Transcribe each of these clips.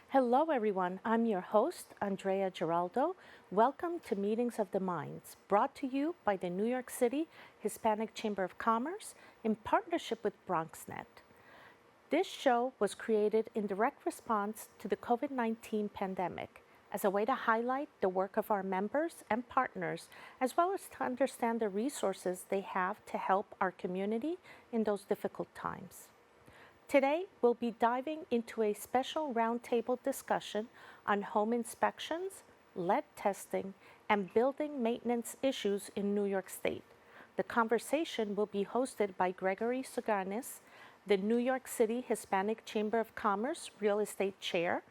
Hello, everyone. I'm your host, Andrea Giraldo. Welcome to Meetings of the Minds, brought to you by the New York City Hispanic Chamber of Commerce in partnership with BronxNet. This show was created in direct response to the COVID-19 pandemic as a way to highlight the work of our members and partners, as well as to understand the resources they have to help our community in those difficult times. Today, we'll be diving into a special roundtable discussion on home inspections, lead testing, and building maintenance issues in New York State. The conversation will be hosted by Gregory Suganis, the New York City Hispanic Chamber of Commerce Real Estate Chair.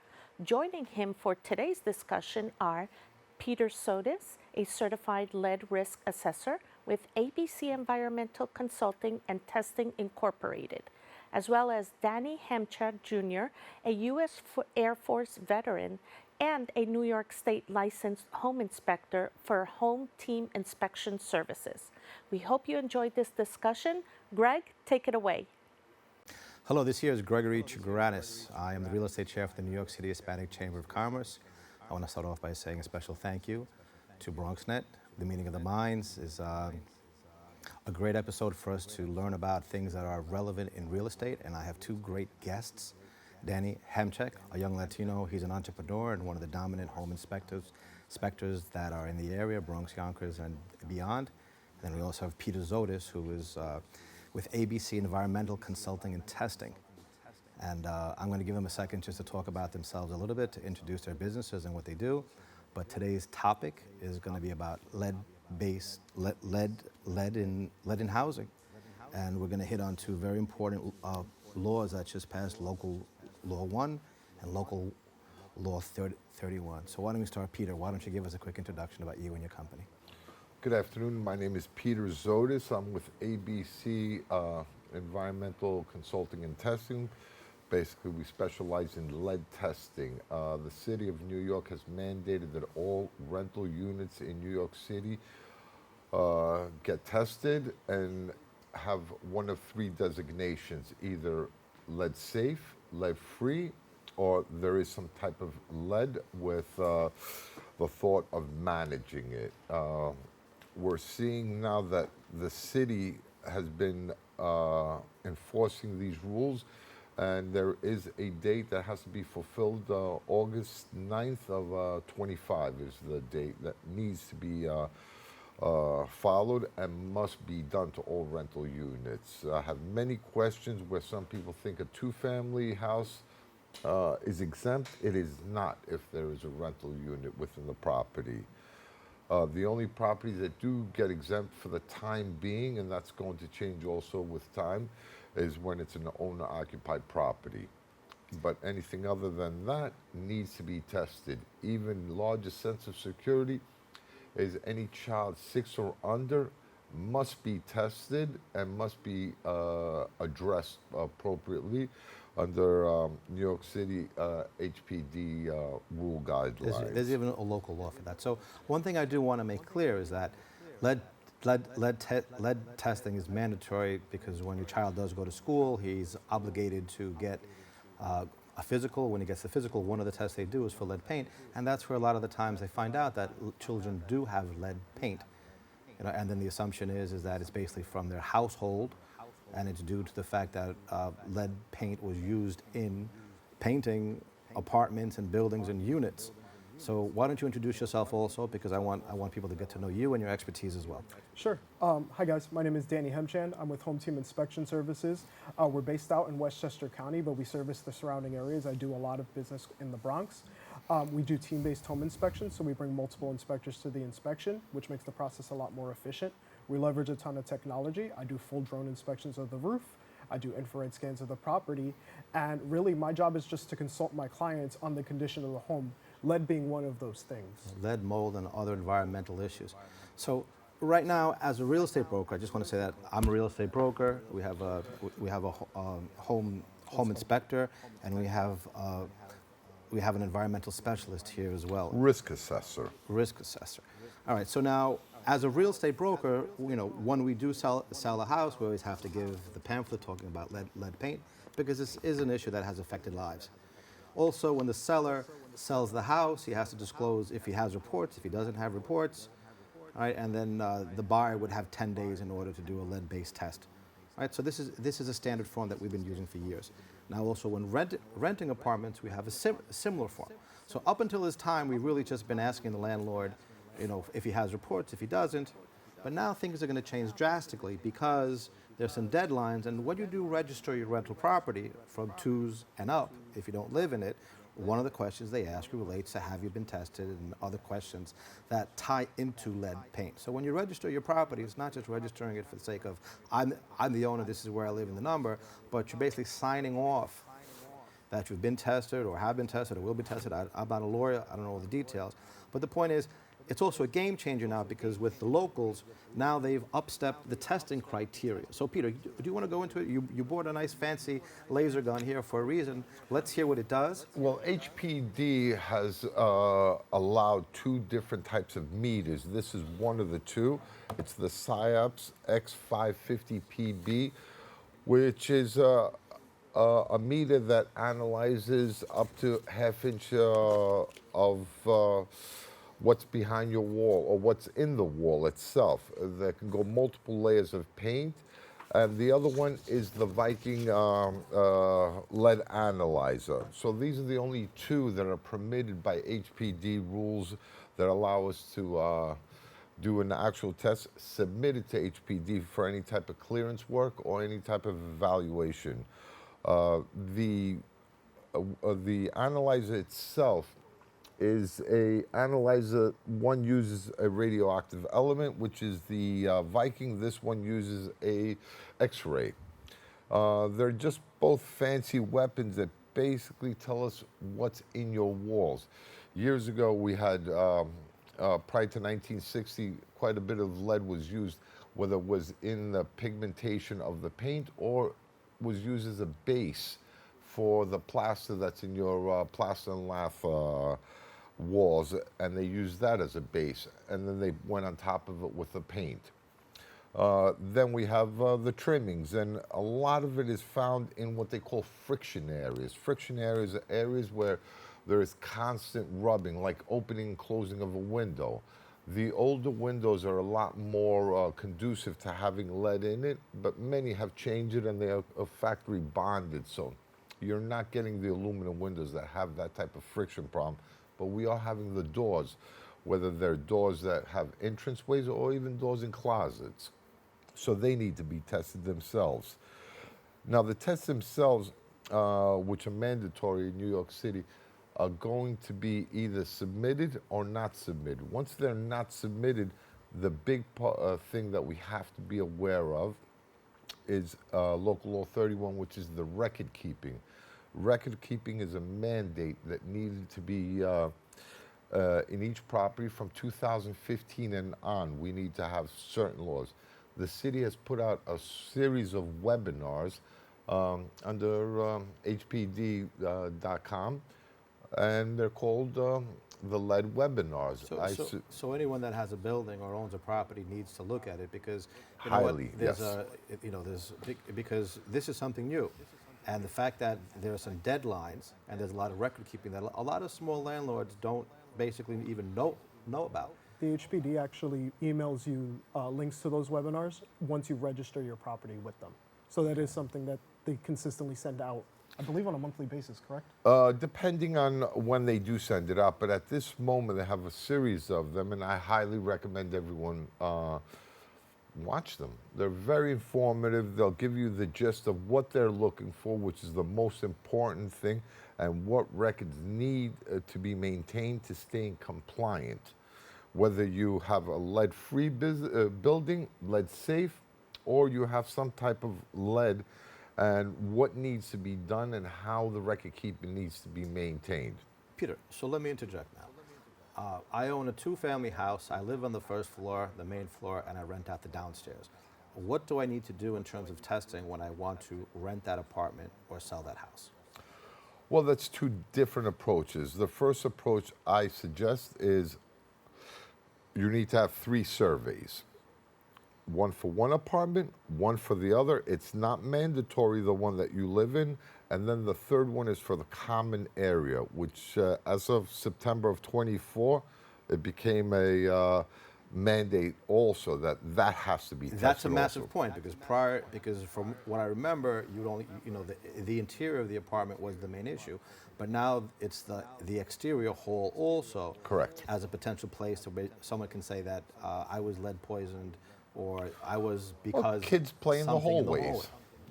Joining him for today's discussion are Peter Sotis, a certified lead risk assessor with ABC Environmental Consulting and Testing Incorporated, as well as Danny Hemcha Jr., a U.S. Air Force veteran and a New York State licensed home inspector for Home Team Inspection Services. We hope you enjoyed this discussion. Greg, take it away. Hello, this here is Gregory Chiguranis. I am the real estate chair for the New York City Hispanic Chamber of Commerce. I want to start off by saying a special thank you to BronxNet. The Meeting of the Minds is a great episode for us to learn about things that are relevant in real estate, and I have two great guests. Danny Hemchek, a young Latino. He's an entrepreneur and one of the dominant home inspectors that are in the area, Bronx, Yonkers, and beyond. And then we also have Peter Zotis, who is with ABC Environmental Consulting and Testing. And I'm going to give them a second just to talk about themselves a little bit, to introduce their businesses and what they do. But today's topic is going to be about lead in housing. And we're going to hit on two very important laws that just passed, Local Law 1 and Local Law 31. So why don't we start, Peter? Why don't you give us a quick introduction about you and your company? Good afternoon. My name is Peter Zotis. I'm with ABC Environmental Consulting and Testing. Basically, we specialize in lead testing. The city of New York has mandated that all rental units in New York City get tested and have one of three designations, either lead safe, lead free, or there is some type of lead with the thought of managing it. We're seeing now that the city has been enforcing these rules, and there is a date that has to be fulfilled. August 9th of 25 is the date that needs to be followed and must be done to all rental units. I have many questions where some people think a two-family house is exempt. It is not if there is a rental unit within the property. The only properties that do get exempt for the time being, and that's going to change also with time, is when it's an owner-occupied property. But anything other than that needs to be tested. Even largest sense of security is any child 6 or under must be tested and must be addressed appropriately under New York City HPD rule guidelines. There's even a local law for that. So one thing I do want to make clear is that lead testing is mandatory because when your child does go to school, he's obligated to get a physical. When he gets the physical, one of the tests they do is for lead paint, and that's where a lot of the times they find out that children do have lead paint. And then the assumption is that it's basically from their household, and it's due to the fact that lead paint was used in painting apartments and buildings and units. So why don't you introduce yourself also, because I want people to get to know you and your expertise as well. Sure. Hi guys, my name is Danny Hemchan. I'm with Home Team Inspection Services. We're based out in Westchester County, but we service the surrounding areas. I do a lot of business in the Bronx. We do team-based home inspections, so we bring multiple inspectors to the inspection, which makes the process a lot more efficient. We leverage a ton of technology. I do full drone inspections of the roof. I do infrared scans of the property. And really, my job is just to consult my clients on the condition of the home, lead being one of those things. Lead, mold, and other environmental issues. So right now, as a real estate broker, I just want to say that I'm a real estate broker. We have a home inspector, and we have an environmental specialist here as well. Risk assessor. Risk assessor. All right. So now, as a real estate broker, when we do sell a house, we always have to give the pamphlet talking about lead paint, because this is an issue that has affected lives. Also, when the seller sells the house, he has to disclose if he has reports, if he doesn't have reports, all right, and then the buyer would have 10 days in order to do a lead-based test. All right, so this is a standard form that we've been using for years. Now also when renting apartments, we have a similar form. So up until this time, we've really just been asking the landlord, if he has reports, if he doesn't. But now things are going to change drastically because there's some deadlines, and when you do register your rental property from 2s and up, if you don't live in it, one of the questions they ask you relates to have you been tested and other questions that tie into lead paint. So when you register your property, it's not just registering it for the sake of, I'm the owner, this is where I live in the number, but you're basically signing off that you've been tested or have been tested or will be tested. I'm not a lawyer, I don't know all the details. But the point is, it's also a game changer now because with the locals, now they've upstepped the testing criteria. So Peter, do you want to go into it? You bought a nice fancy laser gun here for a reason. Let's hear what it does. Well, HPD has allowed 2 different types of meters. This is one of the 2. It's the PSYOPS X550PB, which is a meter that analyzes up to ½ inch of what's behind your wall or what's in the wall itself. There can go multiple layers of paint. And the other one is the Viking lead analyzer. So these are the only 2 that are permitted by HPD rules that allow us to do an actual test, submit it to HPD for any type of clearance work or any type of evaluation. The analyzer itself is a analyzer. One uses a radioactive element, which is the Viking. This one uses a X-ray. They're just both fancy weapons that basically tell us what's in your walls. Years ago, we had, prior to 1960, quite a bit of lead was used, whether it was in the pigmentation of the paint or was used as a base for the plaster that's in your plaster and lath walls, and they used that as a base, and then they went on top of it with the paint. Then we have the trimmings, and a lot of it is found in what they call friction areas. Friction areas are areas where there is constant rubbing, like opening and closing of a window. The older windows are a lot more conducive to having lead in it, but many have changed it and they are factory bonded, so you're not getting the aluminum windows that have that type of friction problem. But we are having the doors, whether they're doors that have entranceways or even doors in closets. So they need to be tested themselves. Now the tests themselves, which are mandatory in New York City, are going to be either submitted or not submitted. Once they're not submitted, the big thing that we have to be aware of is Local Law 31, which is the record keeping. Record keeping is a mandate that needed to be in each property from 2015 and on. We need to have certain laws. The city has put out a series of webinars under hpd.com, and they're called the lead webinars. So anyone that has a building or owns a property needs to look at it because Highly, there's yes. because this is something new. And the fact that there are some deadlines and there's a lot of record keeping that a lot of small landlords don't basically even know about. The HPD actually emails you links to those webinars once you register your property with them. So that is something that they consistently send out, I believe on a monthly basis, correct? Depending on when they do send it out, but at this moment they have a series of them, and I highly recommend everyone watch them. They're very informative. They'll give you the gist of what they're looking for, which is the most important thing, and what records need to be maintained to stay in compliant. Whether you have a lead-free building, lead-safe, or you have some type of lead, and what needs to be done and how the record keeping needs to be maintained. Peter, so let me interject now. I own a 2-family house. I live on the first floor, the main floor, and I rent out the downstairs. What do I need to do in terms of testing when I want to rent that apartment or sell that house? Well, that's 2 different approaches. The first approach I suggest is you need to have 3 surveys. one for one apartment, one for the other. It's not mandatory, the one that you live in. And then the third one is for the common area, which as of September of 24, it became a mandate also that that has to be tested. That's a massive also. point because from what I remember, the interior of the apartment was the main issue, but now it's the exterior hall also. Correct. As a potential place where someone can say that I was lead poisoned, or I was because Well, kids play in the something hallways. hallway.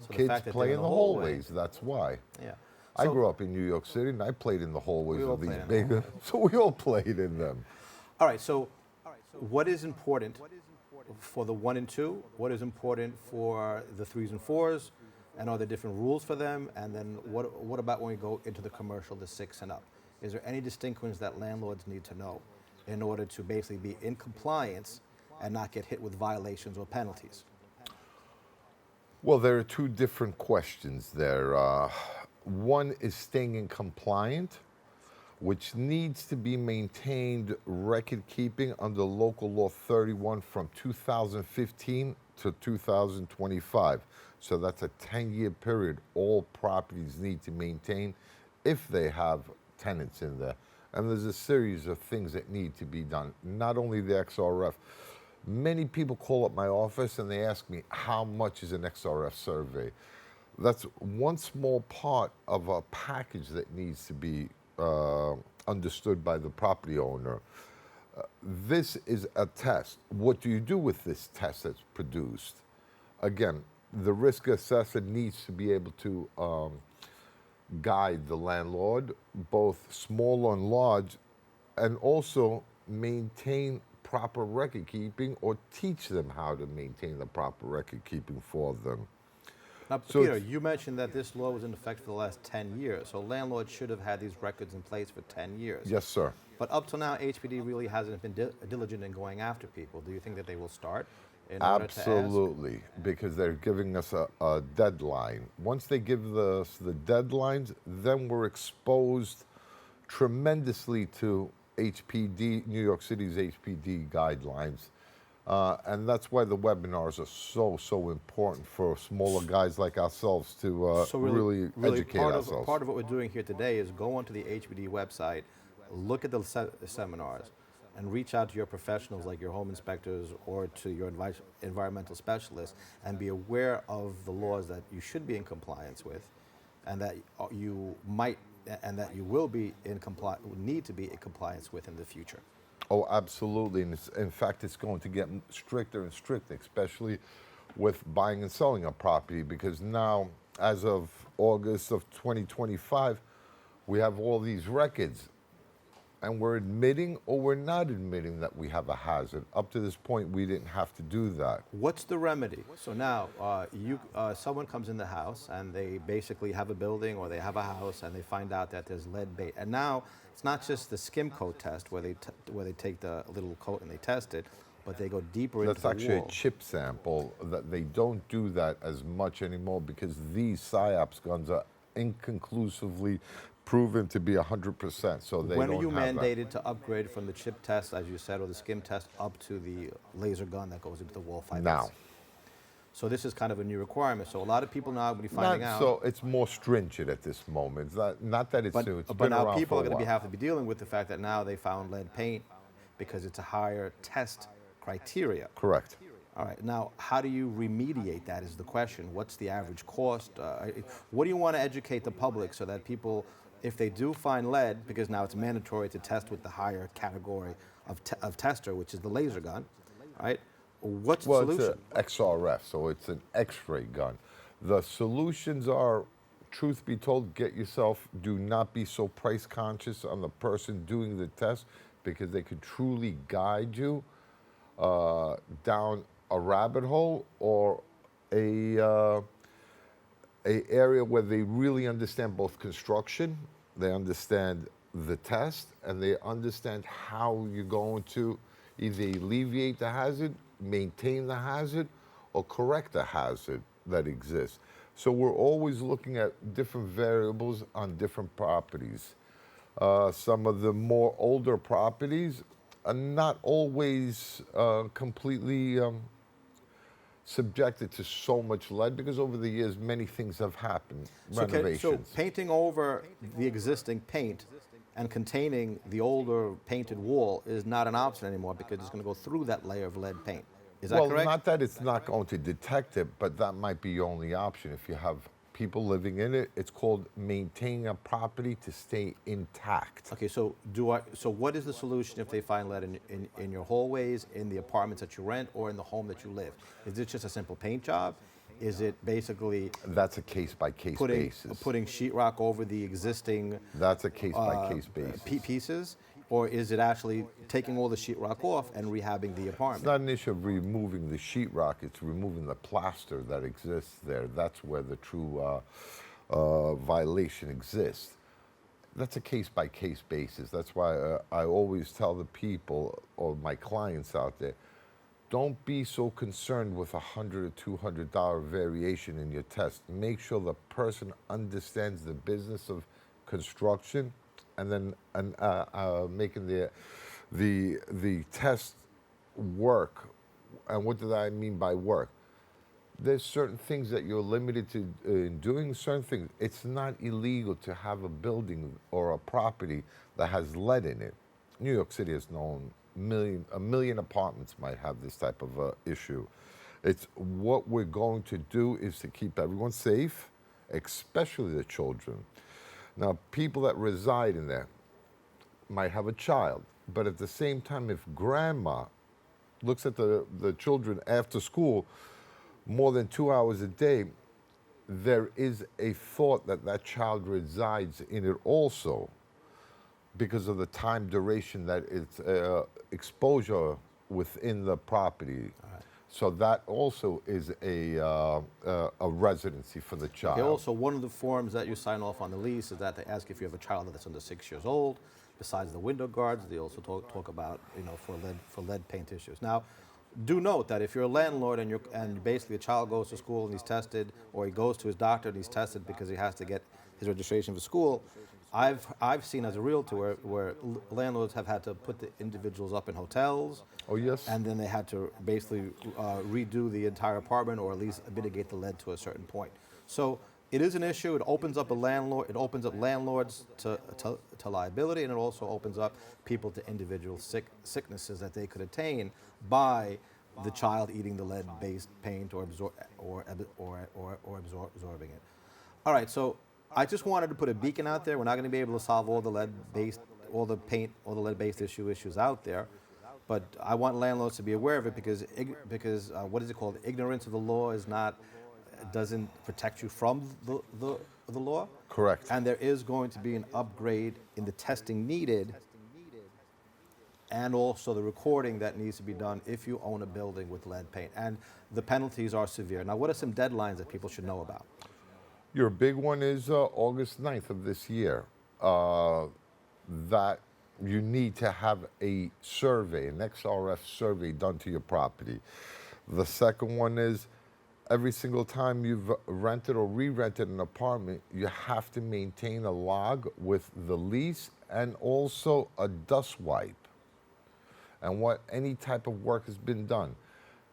So the Kids fact that play they're in the hallways. That's why. Yeah. I So- grew up in New York City, and I played in the hallways We all of these played in the big. hallways. So we all played in them. All right. So, what is important for the 1 and 2? What is important for the 3s and 4s? And are there different rules for them? And then what about when we go into the commercial, the 6 and up? Is there any distinctions that landlords need to know in order to basically be in compliance and not get hit with violations or penalties? Well, there are two different questions there. One is staying in compliant, which needs to be maintained record keeping under local law 31 from 2015 to 2025. So that's a 10-year period all properties need to maintain if they have tenants in there. And there's a series of things that need to be done, not only the XRF. Many people call up my office and they ask me, how much is an XRF survey? That's one small part of a package that needs to be understood by the property owner. This is a test. What do you do with this test that's produced? Again, the risk assessor needs to be able to guide the landlord, both small and large, and also maintain proper record keeping or teach them how to maintain the proper record keeping for them. Now, So Peter, it's- you mentioned that this law was in effect for the last 10 years, so landlords should have had these records in place for 10 years. Yes, sir. But up till now, HPD really hasn't been diligent in going after people. Do you think that they will start in order to ask? Absolutely, because they're giving us a deadline. Once they give us the deadlines, then we're exposed tremendously to HPD, New York City's HPD guidelines. And that's why the webinars are so important for smaller guys like ourselves to So really educate ourselves. Part of what we're doing here today is go onto the HPD website, look at the seminars, and reach out to your professionals like your home inspectors or to your environmental specialists and be aware of the laws that you should be in compliance with and that you might and that you will be need to be in compliance with in the future. Oh, absolutely. And in fact, it's going to get stricter and stricter, especially with buying and selling a property, because now, as of August of 2025, we have all these records. And we're admitting or we're not admitting that we have a hazard. Up to this point, we didn't have to do that. What's the remedy? So now, someone comes in the house and they basically have a building or they have a house and they find out that there's lead bait. And now it's not just the skim coat test where they take the little coat and they test it, but they go deeper into the That's actually wall. a chip sample. That they don't do that as much anymore because these PSYOPs guns are inconclusively proven to be 100%. So they When don't are you have that. mandated to upgrade from the chip test, as you said, or the skim test up to the laser gun that goes into the wall 5 Now. So this is kind of a new requirement. So a lot of people now will be finding Not out. so it's more stringent at this moment. It's not that it's new. It's But been now around people for are a going to while. have to be dealing with the fact that now they found lead paint because it's a higher test criteria. Correct. All right. Now, how do you remediate that is the question. What's the average cost? What do you want to educate the public so that people, if they do find lead, because now it's mandatory to test with the higher category of tester, which is the laser gun, right? What's the solution? It's an XRF, so it's an X-ray gun. The solutions are, truth be told, do not be so price conscious on the person doing the test, because they could truly guide you down a rabbit hole or a area where they really understand both construction, they understand the test, and they understand how you're going to either alleviate the hazard, maintain the hazard, or correct the hazard that exists. So we're always looking at different variables on different properties. Some of the more older properties are not always completely subjected to so much lead because over the years many things have happened, So renovations. painting over the existing paint and containing the older painted wall is not an option anymore because it's going to go through that layer of lead paint. Is that Well, correct? not that it's not going to detect it, but that might be your only option. If you have people living in it, it's called maintaining a property to stay intact. Okay, so what is the solution if they find lead in your hallways, in the apartments that you rent, or in the home that you live? Is it just a simple paint job? Is it basically That's a case-by-case basis. putting sheetrock over the existing That's a case-by-case basis. pieces, or is it actually taking all the sheetrock off and rehabbing the apartment? It's not an issue of removing the sheetrock, it's removing the plaster that exists there. That's where the true violation exists. That's a case-by-case basis. That's why I always tell the people or my clients out there, don't be so concerned with $100 or $200 variation in your test. Make sure the person understands the business of construction, and then making the test work. And what do I mean by work? There's certain things that you're limited to in doing certain things. It's not illegal to have a building or a property that has lead in it. New York City has known a million apartments might have this type of issue. It's what we're going to do is to keep everyone safe, especially the children. Now, people that reside in there might have a child, but at the same time, if grandma looks at the children after school more than 2 hours a day, there is a thought that that child resides in it also because of the time duration that it's exposure within the property. So that also is a residency for the child. Okay, also, one of the forms that you sign off on the lease is that they ask if you have a child that's under 6 years old. Besides the window guards, they also talk about, for lead paint issues. Now, do note that if you're a landlord and basically a child goes to school and he's tested, or he goes to his doctor and he's tested because he has to get his registration for school, I've seen as a realtor where landlords have had to put the individuals up in hotels. Oh, yes. And then they had to basically redo the entire apartment, or at least mitigate the lead to a certain point. So it is an issue. It opens up landlords to liability, and it also opens up people to individual sicknesses that they could attain by the child eating the lead-based paint or absorbing it. All right, so I just wanted to put a beacon out there. We're not going to be able to solve all the lead-based, all the lead-based issues out there, but I want landlords to be aware of it because what is it called? Ignorance of the law doesn't protect you from the law. Correct. And there is going to be an upgrade in the testing needed, and also the recording that needs to be done if you own a building with lead paint. And the penalties are severe. Now, what are some deadlines that people should know about? Your big one is August 9th of this year. That you need to have a survey, an XRF survey done to your property. The second one is every single time you've rented or re-rented an apartment, you have to maintain a log with the lease and also a dust wipe and what any type of work has been done.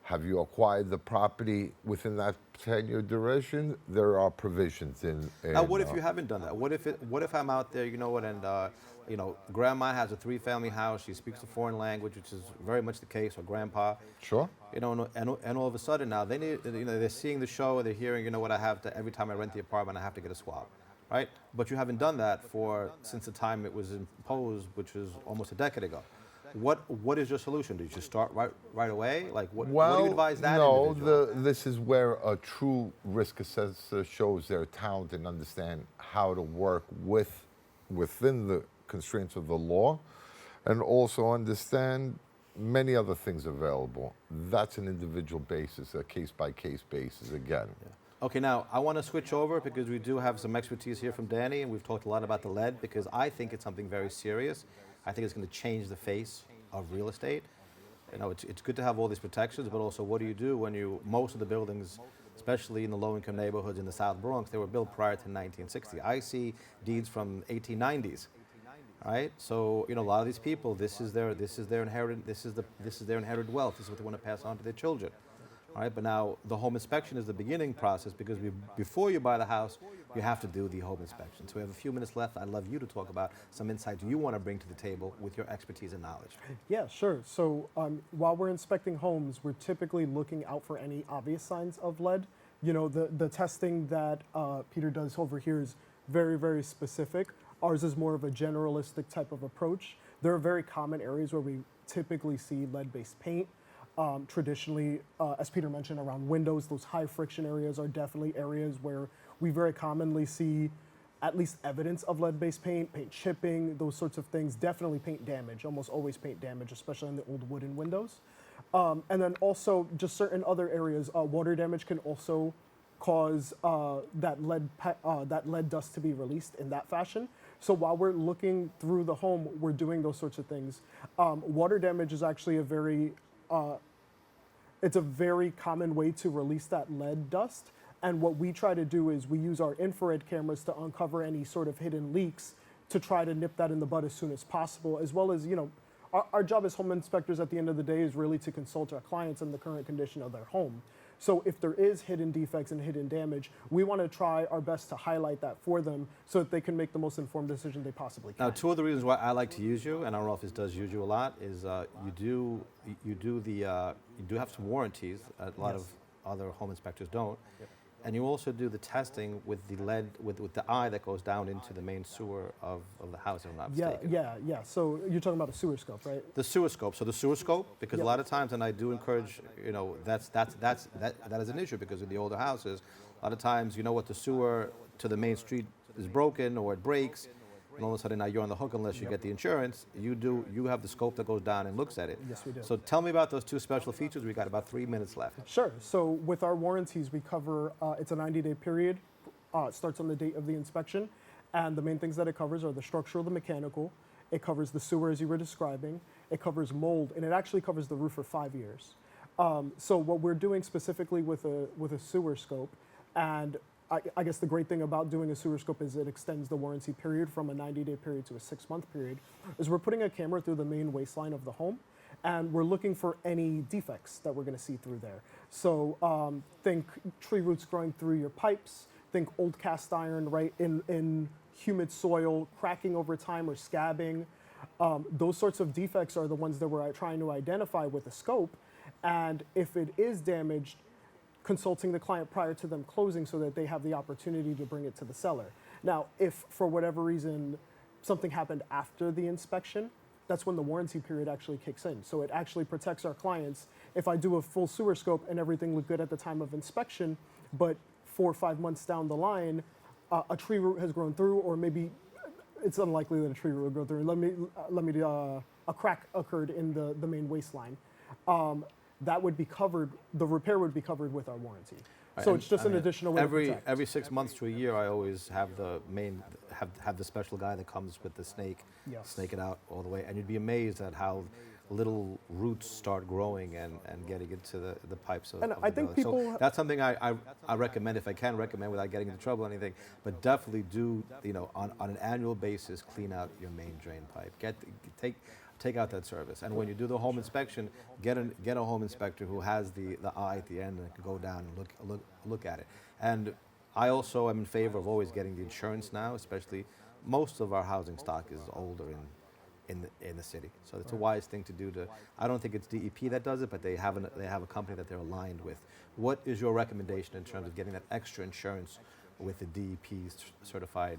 Have you acquired the property within that 10-year duration? There are provisions in. Now, what if you haven't done that? What if I'm out there, grandma has a 3-family house, she speaks a foreign language, which is very much the case, or grandpa. Sure. And all of a sudden now they need, they're seeing the show, they're hearing, every time I rent the apartment, I have to get a swab, right? But you haven't done that since the time it was imposed, which was almost a decade ago. What is your solution? Do you just start right away? Like what do you advise that individual? This is where a true risk assessor shows their talent and understand how to work within the constraints of the law, and also understand many other things available. That's an individual basis, a case-by-case basis again. Yeah. Okay, now I want to switch over because we do have some expertise here from Danny, and we've talked a lot about the lead because I think it's something very serious. I think it's going to change the face of real estate. It's good to have all these protections, but also what do you do when most of the buildings, especially in the low-income neighborhoods in the South Bronx, they were built prior to 1960. I see deeds from 1890s, right? So a lot of these people, this is their inherited wealth. This is what they want to pass on to their children. All right, but now the home inspection is the beginning process because before you buy the house, you have to do the home inspection. So we have a few minutes left. I'd love you to talk about some insights you want to bring to the table with your expertise and knowledge. Yeah, sure. So while we're inspecting homes, we're typically looking out for any obvious signs of lead. You know, the testing that Peter does over here is very, very specific. Ours is more of a generalistic type of approach. There are very common areas where we typically see lead-based paint. Traditionally, as Peter mentioned, around windows, those high friction areas are definitely areas where we very commonly see at least evidence of lead-based paint, paint chipping, those sorts of things. Definitely paint damage, almost always paint damage, especially in the old wooden windows. And then also just certain other areas, water damage can also cause that lead dust to be released in that fashion. So while we're looking through the home, we're doing those sorts of things. Water damage is actually it's a very common way to release that lead dust. And what we try to do is we use our infrared cameras to uncover any sort of hidden leaks to try to nip that in the bud as soon as possible, as well as, you know, our job as home inspectors at the end of the day is really to consult our clients on the current condition of their home. So if there is hidden defects and hidden damage, we want to try our best to highlight that for them so that they can make the most informed decision they possibly can. Now, two of the reasons why I like to use you, and our office does use you a lot, is you do have some warranties. A lot of other home inspectors don't. Yep. And you also do the testing with the lead, with the eye that goes down into the main sewer of the house, if I'm not mistaken. Yeah. So you're talking about a sewer scope, right? The sewer scope. So the sewer scope, because Yep. a lot of times, and I do encourage, you know, that is an issue because in the older houses, a lot of times, you know what, the sewer to the main street is broken or it breaks, and all of a sudden now you're on the hook unless you get the insurance. You have the scope that goes down and looks at it. Yes, we do. So tell me about those two special features. We got about 3 minutes left. Sure. So with our warranties, we cover, it's a 90-day period. It starts on the date of the inspection. And the main things that it covers are the structural, the mechanical. It covers the sewer, as you were describing. It covers mold, and it actually covers the roof for 5 years. So what we're doing specifically with a sewer scope, and I guess the great thing about doing a sewer scope is it extends the warranty period from a 90-day period to a 6-month period, is we're putting a camera through the main waistline of the home, and we're looking for any defects that we're going to see through there. So think tree roots growing through your pipes, think old cast iron, right, in humid soil, cracking over time or scabbing. Those sorts of defects are the ones that we're trying to identify with a scope, and if it is damaged, consulting the client prior to them closing so that they have the opportunity to bring it to the seller. Now, if for whatever reason something happened after the inspection, that's when the warranty period actually kicks in. So it actually protects our clients. If I do a full sewer scope and everything looked good at the time of inspection, but 4 or 5 months down the line, a tree root has grown through, or maybe it's unlikely that a tree root will go through. A crack occurred in the main waistline. That would be covered, the repair would be covered with our warranty. Right, So it's just an additional way to protect. Every 6 months to a year, I always have have the special guy that comes with the snake, Yes. snake it out all the way, and you'd be amazed at how little roots start growing and getting into the pipes of, And of I the think building. people- So that's something I recommend, if I can recommend without getting into trouble or anything, but definitely do, you know, on an annual basis, clean out your main drain pipe. Take out that service, and when you do the home inspection, get a home inspector who has the eye at the end and can go down and look at it. And I also am in favor of always getting the insurance now, especially most of our housing stock is older in the city, so it's a wise thing to do. I don't think it's DEP that does it, but they have a company that they're aligned with. What is your recommendation in terms of getting that extra insurance with the DEP certified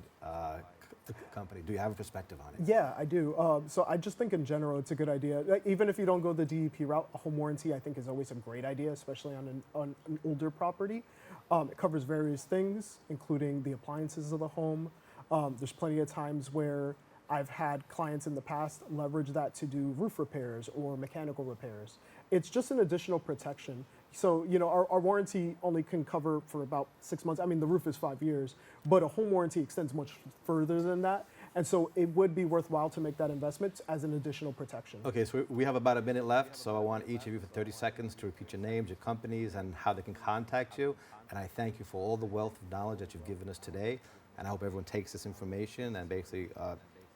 company? Do you have a perspective on it? Yeah, I do. So I just think in general it's a good idea. Like, even if you don't go the DEP route, a home warranty I think is always a great idea, especially on an older property. It covers various things, including the appliances of the home. There's plenty of times where I've had clients in the past leverage that to do roof repairs or mechanical repairs. It's just an additional protection. So, you know, our warranty only can cover for about 6 months. I mean, the roof is 5 years, but a home warranty extends much further than that. And so it would be worthwhile to make that investment as an additional protection. Okay, so we have about a minute left, so I want each of you for 30 seconds to repeat your names, your companies, and how they can contact you. And I thank you for all the wealth of knowledge that you've given us today. And I hope everyone takes this information and basically,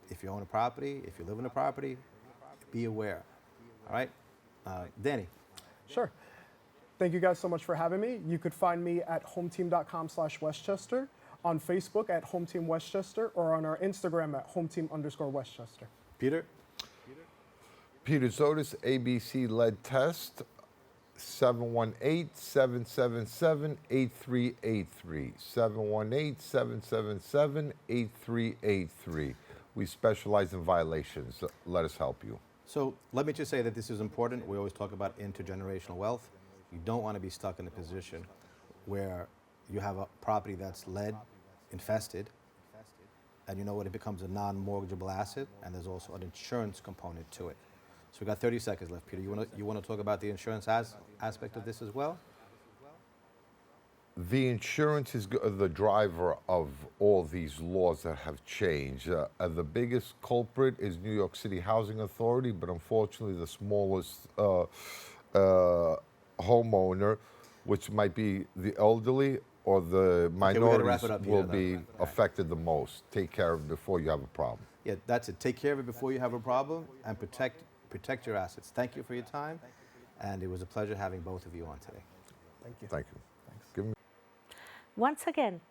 if you own a property, if you live in a property, be aware. All right? Danny. Sure. Thank you guys so much for having me. You could find me at hometeam.com/Westchester, on Facebook at Hometeam Westchester, or on our Instagram at hometeam_Westchester. Peter? Peter Zotis, ABC lead test, 718-777-8383. 718-777-8383. We specialize in violations. Let us help you. So let me just say that this is important. We always talk about intergenerational wealth. You don't want to be stuck in a position where you have a property that's lead infested, and you know what, it becomes a non-mortgageable asset, and there's also an insurance component to it. So we got 30 seconds left. Peter, you want to talk about the insurance aspect of this as well? The insurance is the driver of all these laws that have changed. The biggest culprit is New York City Housing Authority, but unfortunately the smallest homeowner, which might be the elderly or the minorities, will be affected the most. Take care of it before you have a problem. Yeah, that's it. Take care of it before you have a problem, and protect your assets. Thank you for your time, and it was a pleasure having both of you on today. Thank you. Thank you. Give me Once again,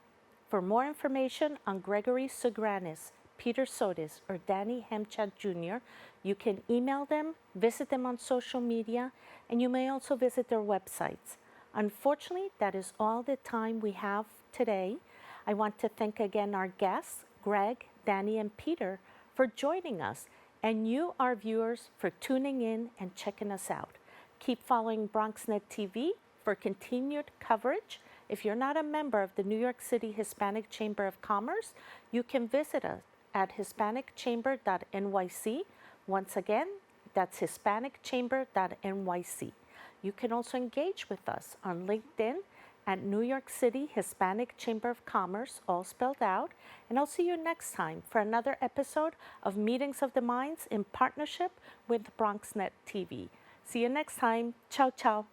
for more information on Gregory Sugranis, Peter Sotis, or Danny Hemchat Jr., you can email them, visit them on social media, and you may also visit their websites. Unfortunately, that is all the time we have today. I want to thank again our guests, Greg, Danny, and Peter, for joining us, and you, our viewers, for tuning in and checking us out. Keep following BronxNet TV for continued coverage. If you're not a member of the New York City Hispanic Chamber of Commerce, you can visit us at hispanicchamber.nyc. Once again, that's hispanicchamber.nyc. You can also engage with us on LinkedIn at New York City Hispanic Chamber of Commerce, all spelled out. And I'll see you next time for another episode of Meetings of the Minds in partnership with BronxNet TV. See you next time. Ciao, ciao.